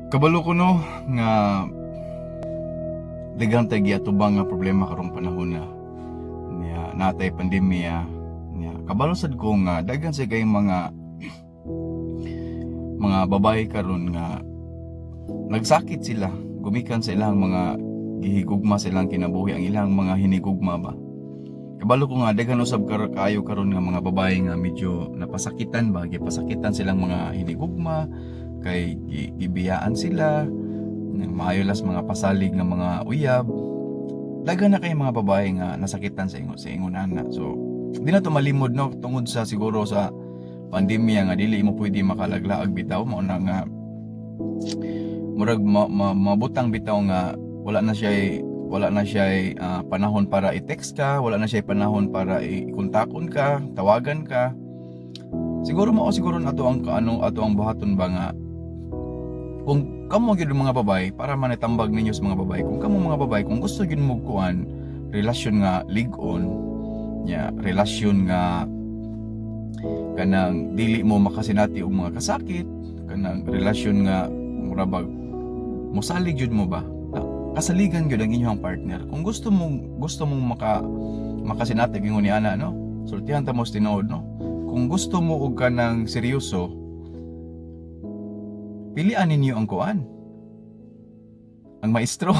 Kabalo ko no nga daghang tay giatubang nga problema karong panahon na niya natay pandemya niya kabalo sad ko nga daghan sa kay mga babae karon nga nagsakit sila gumikan sa ilang mga gihigugma sa ilang kinabuhi ang ilang mga hinigugma ba. Kabalo ko nga daghan usab kayo karon nga mga babae nga medyo napasakitan ba gipasakitan silang mga hinigugma kay gibiyaan sila maayolas mga pasalig nga mga uyab. Daghan na kay mga babae nga nasakitan sa ingon ana. So di na to malimod no tungod sa siguro sa pandemya nga dili mo pwede makalaglaag bitaw mao na nga murag mabutang bitaw nga wala na siya panahon para i-text ka, wala na siya panahon para i-kontakon ka, tawagan ka. Siguro nato ang ato ang buhaton ba nga kung kamo gyud mga babae para manitambag ninyo sa mga babae kung kamo mga babae kung gusto gyud mo kuan relasyon nga ligon nya relasyon nga kanang dili mo makasinati og mga kasakit kanang relasyon nga murabag mosalig gyud mo ba kasaligan gyud ang inyong partner kung gusto mong makasinati gingon ni ana no sultihan ta mo tinuod no kung gusto mo og kanang seryoso pilian ninyo ang kuan ang maestro